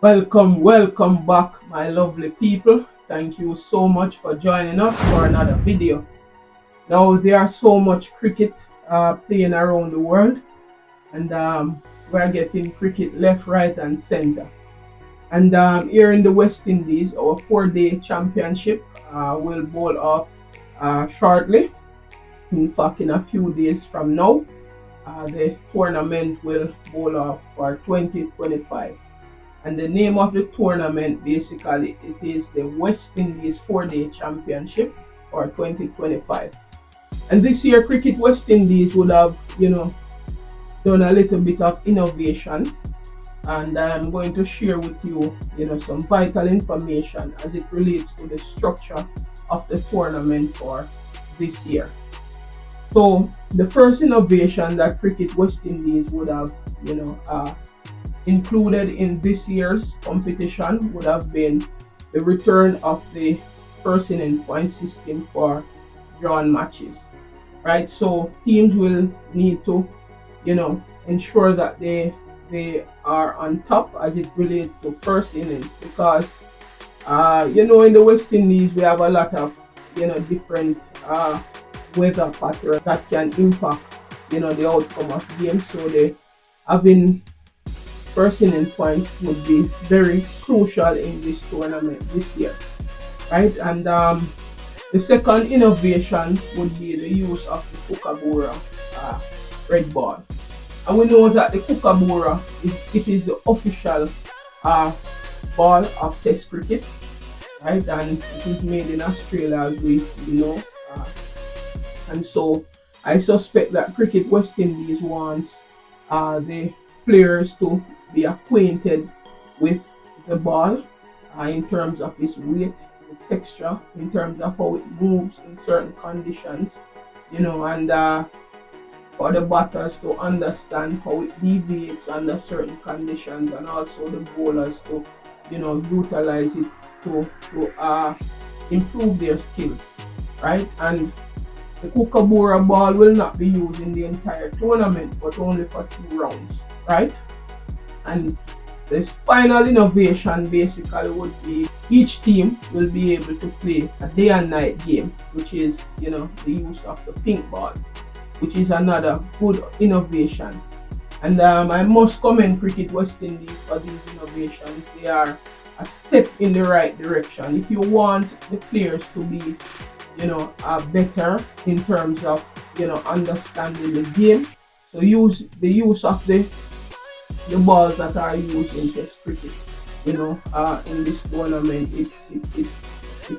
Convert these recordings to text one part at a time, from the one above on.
Welcome back, my lovely people. Thank you so much for joining us for another video. Now, there are so much cricket playing around the world, and we're getting cricket left, right, and center. And here in the West Indies, our 4-day championship will bowl off shortly. In fact, in a few days from now, the tournament will bowl off for 2025. And the name of the tournament, basically, it is the West Indies 4-day championship for 2025. And this year, Cricket West Indies would have, done a little bit of innovation. And I'm going to share with you, some vital information as it relates to the structure of the tournament for this year. So the first innovation that Cricket West Indies would have, included in this year's competition would have been the return of the first inning point system for drawn matches, right? So teams will need to, ensure that they are on top as it relates to first innings, because in the West Indies we have a lot of different weather patterns that can impact the outcome of games. So they having first inning points would be very crucial in this tournament this year, right? And the second innovation would be the use of the Kookaburra red ball. And we know that the Kookaburra is the official ball of Test cricket, right? And it is made in Australia, as we know. And so I suspect that Cricket West Indies wants the players to be acquainted with the ball in terms of its weight, the texture, in terms of how it moves in certain conditions, and for the batters to understand how it deviates under certain conditions, and also the bowlers to utilize it to improve their skills, right? And the Kookaburra ball will not be used in the entire tournament, but only for 2 rounds, right? And this final innovation basically would be each team will be able to play a day and night game, which is the use of the pink ball, which is another good innovation. And I must commend Cricket West Indies for these innovations. They are a step in the right direction. If you want the players to be better in terms of understanding the game, so use the use of the balls that are used in Test cricket in this tournament. It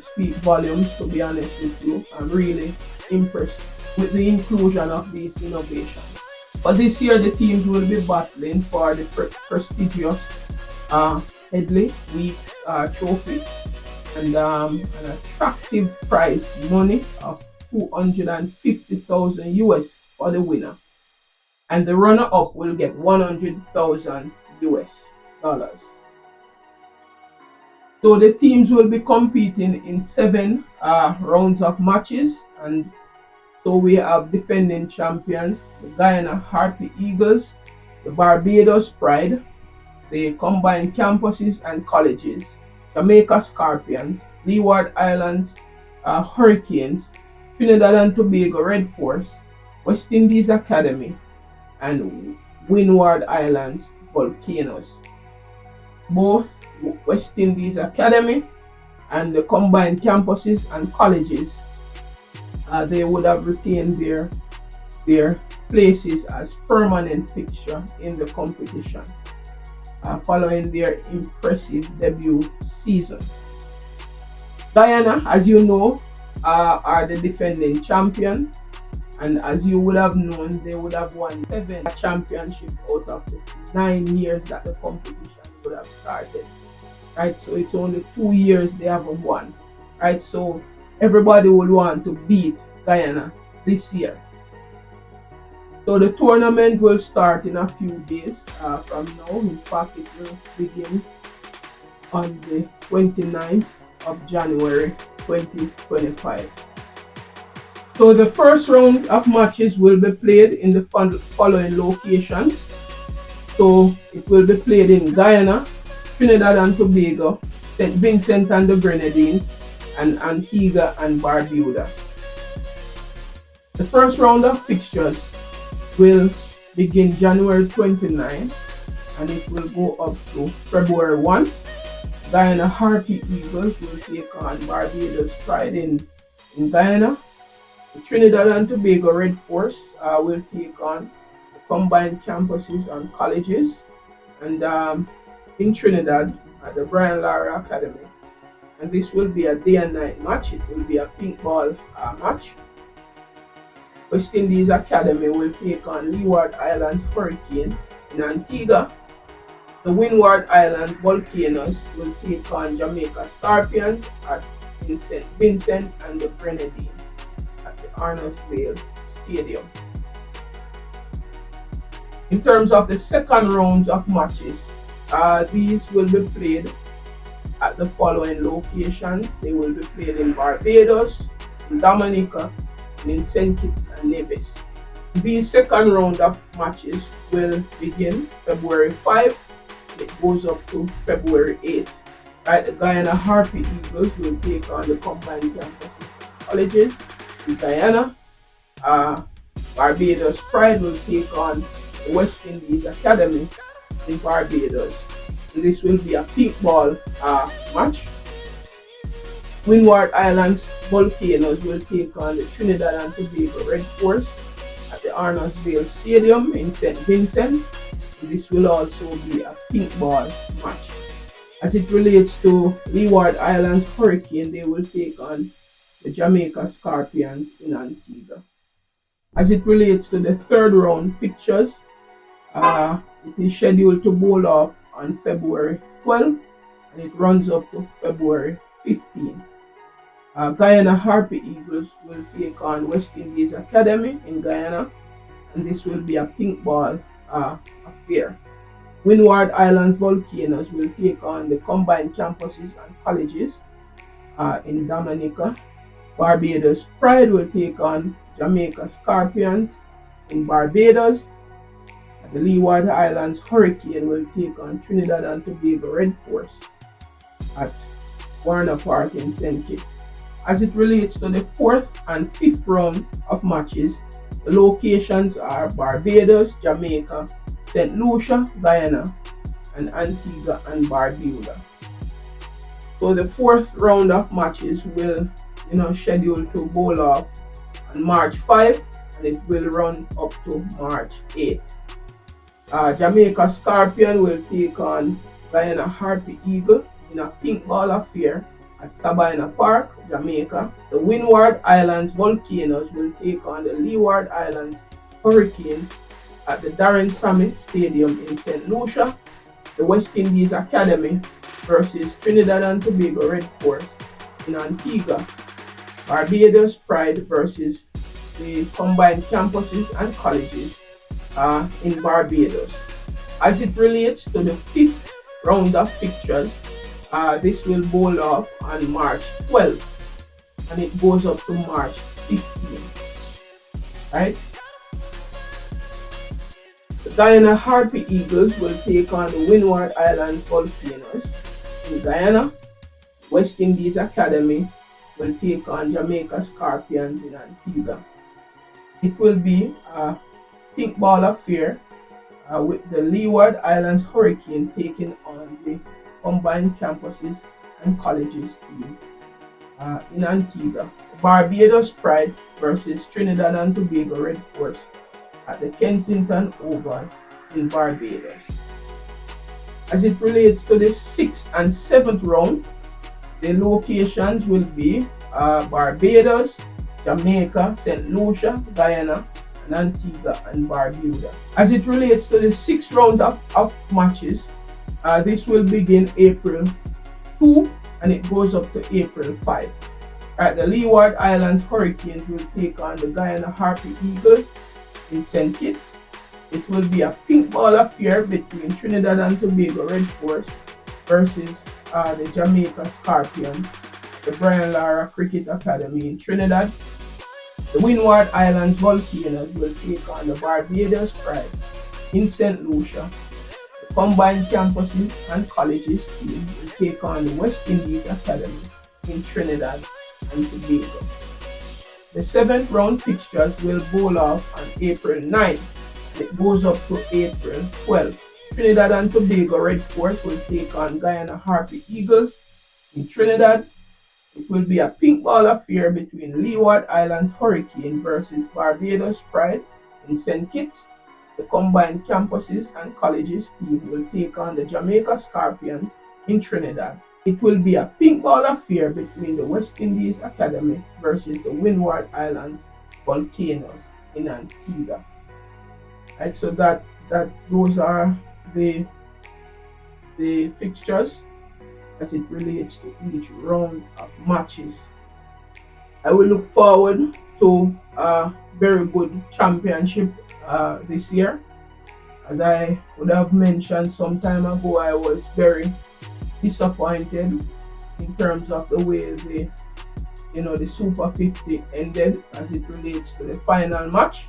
speaks volumes, to be honest with you. I'm really impressed with the inclusion of these innovations. But this year the teams will be battling for the prestigious Headley Weeks trophy, and an attractive prize money of 250,000 US for the winner, and the runner-up will get 100,000 US dollars. So the teams will be competing in 7 rounds of matches, and so we have defending champions, the Guyana Harpy Eagles, the Barbados Pride, the Combined Campuses and Colleges, Jamaica Scorpions, Leeward Islands Hurricanes, Trinidad and Tobago Red Force, West Indies Academy, and Windward Islands Volcanoes. Both West Indies Academy and the Combined Campuses and Colleges, they would have retained their places as permanent fixture in the competition following their impressive debut season. Guyana, as you know, are the defending champion, and as you would have known, they would have won 7 championships out of the 9 years that the competition would have started, right? So it's only 2 years they haven't won, right? So everybody would want to beat Guyana this year. So the tournament will start in a few days from now. In fact, it will begin on the 29th of January 2025. So the first round of matches will be played in the following locations. So it will be played in Guyana, Trinidad and Tobago, St. Vincent and the Grenadines, and Antigua and Barbuda. The first round of fixtures will begin January 29 and it will go up to February 1. Guyana Harpy Eagles will take on Barbados Pride in Guyana. The Trinidad and Tobago Red Force will take on the combined campuses and colleges. And in Trinidad at the Brian Lara Academy. And this will be a day and night match. It will be a pink ball match. West Indies Academy will take on Leeward Islands Hurricane in Antigua. The Windward Islands Volcanoes will take on Jamaica Scorpions at St. Vincent and the Grenadines at the Arnoldsville Stadium. In terms of the second rounds of matches, these will be played at the following locations. They will be played in Barbados, in Dominica, and in St. Kitts and Nevis. These second round of matches will begin February 5. It goes up to February 8. Right, the Guyana Harpy Eagles will take on the combined campuses colleges in Guyana. Barbados Pride will take on the West Indies Academy in Barbados. And this will be a pink ball match. Windward Islands Volcanoes will take on the Trinidad and Tobago Red Force at the Arnoldsville Stadium in St. Vincent. And this will also be a pink ball match. As it relates to Leeward Islands Hurricane, they will take on the Jamaica Scorpions in Antigua. As it relates to the third round fixtures, it is scheduled to bowl off on February 12th and it runs up to February 15th. Guyana Harpy Eagles will take on West Indies Academy in Guyana, and this will be a pink ball affair. Windward Islands Volcanoes will take on the combined campuses and colleges in Dominica. Barbados Pride will take on Jamaica Scorpions in Barbados. The Leeward Islands Hurricane will take on Trinidad and Tobago Red Force at Warner Park in St. Kitts. As it relates to the fourth and fifth round of matches, the locations are Barbados, Jamaica, St. Lucia, Guyana, and Antigua and Barbuda. So the fourth round of matches will, scheduled to bowl off on March 5 and it will run up to March 8. Jamaica Scorpion will take on Guyana Harpy Eagle in a pink ball affair at Sabina Park, Jamaica. The Windward Islands Volcanoes will take on the Leeward Islands Hurricanes at the Darren Summit Stadium in St. Lucia. The West Indies Academy versus Trinidad and Tobago Red Force in Antigua. Barbados Pride versus the combined campuses and colleges in Barbados. As it relates to the fifth round of fixtures, this will bowl off on March 12th and it goes up to March 15th. Right? The Guyana Harpy Eagles will take on the Windward Islands Volcanoes in Guyana. West Indies Academy will take on Jamaica Scorpions in Antigua. It will be a pink ball affair with the Leeward Islands Hurricane taking on the combined campuses and colleges team in Antigua. Barbados Pride versus Trinidad and Tobago Red Force at the Kensington Oval in Barbados. As it relates to the sixth and seventh round, the locations will be Barbados, Jamaica, St. Lucia, Guyana, and Antigua and Barbuda. As it relates to the sixth round of matches, this will begin April 2 and it goes up to April 5. Right, the Leeward Islands Hurricanes will take on the Guyana Harpy Eagles in St. Kitts. It will be a pink ball affair between Trinidad and Tobago Red Force versus the Jamaica Scorpions, the Brian Lara Cricket Academy in Trinidad. The Windward Islands Volcanoes will take on the Barbados Pride in St. Lucia. The combined campuses and colleges team will take on the West Indies Academy in Trinidad and Tobago. The 7th round fixtures will bowl off on April 9th and it goes up to April 12th. Trinidad and Tobago Red Fort will take on Guyana Harpy Eagles in Trinidad. It will be a pink ball affair between Leeward Islands Hurricane versus Barbados Pride in St. Kitts. The combined campuses and colleges team will take on the Jamaica Scorpions in Trinidad. It will be a pink ball affair between the West Indies Academy versus the Windward Islands Volcanoes in Antigua. Right, so those are the fixtures as it relates to each round of matches. I will look forward to a very good championship this year. As I would have mentioned some time ago, I was very disappointed in terms of the way the Super 50 ended as it relates to the final match.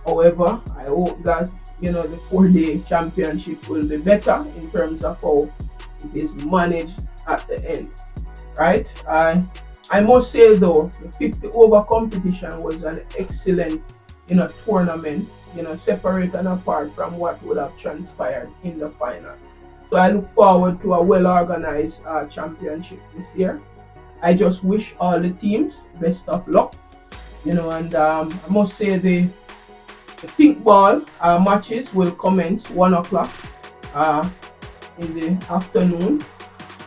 However, I hope that the 4-day championship will be better in terms of how it is managed at the end. Right? I must say though, the 50 over competition was an excellent tournament, separate and apart from what would have transpired in the final. So I look forward to a well-organized championship this year. I just wish all the teams best of luck, and I must say the pink ball matches will commence 1 o'clock in the afternoon.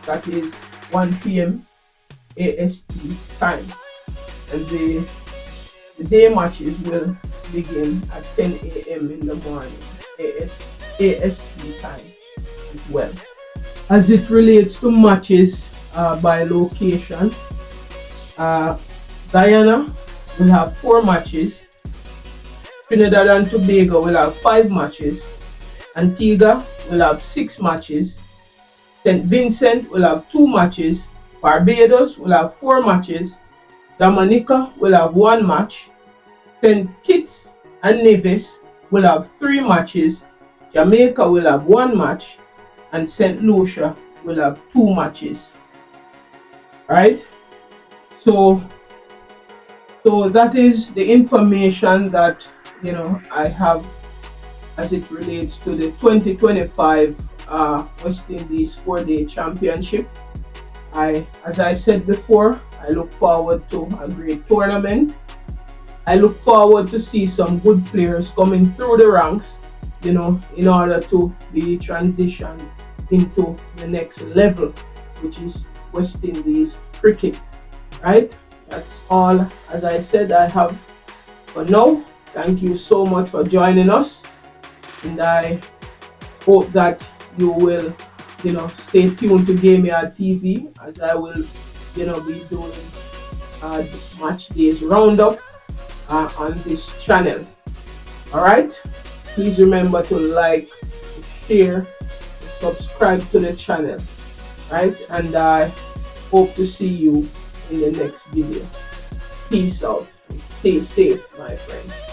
That is 1 p.m. AST time, and the day matches will begin at 10 a.m. in the morning AST time as well. As it relates to matches by location, Guyana will have 4 matches, Trinidad and Tobago will have 5 matches, Antigua will have 6 matches, St. Vincent will have 2 matches, Barbados will have 4 matches, Dominica will have 1 match, St. Kitts and Nevis will have 3 matches, Jamaica will have 1 match, and St. Lucia will have 2 matches. Right? So that is the information that I have as it relates to the 2025 West Indies 4-day championship. As I said before, I look forward to a great tournament. I look forward to see some good players coming through the ranks, in order to be transitioned into the next level, which is West Indies cricket. Right? That's all, as I said, I have for now. Thank you so much for joining us, and I hope that you will stay tuned to Gameyaaad TV, as I will be doing match days roundup on this channel. Alright, please remember to like, share, subscribe to the channel. Right, and I hope to see you in the next video. Peace out. Stay safe, my friend.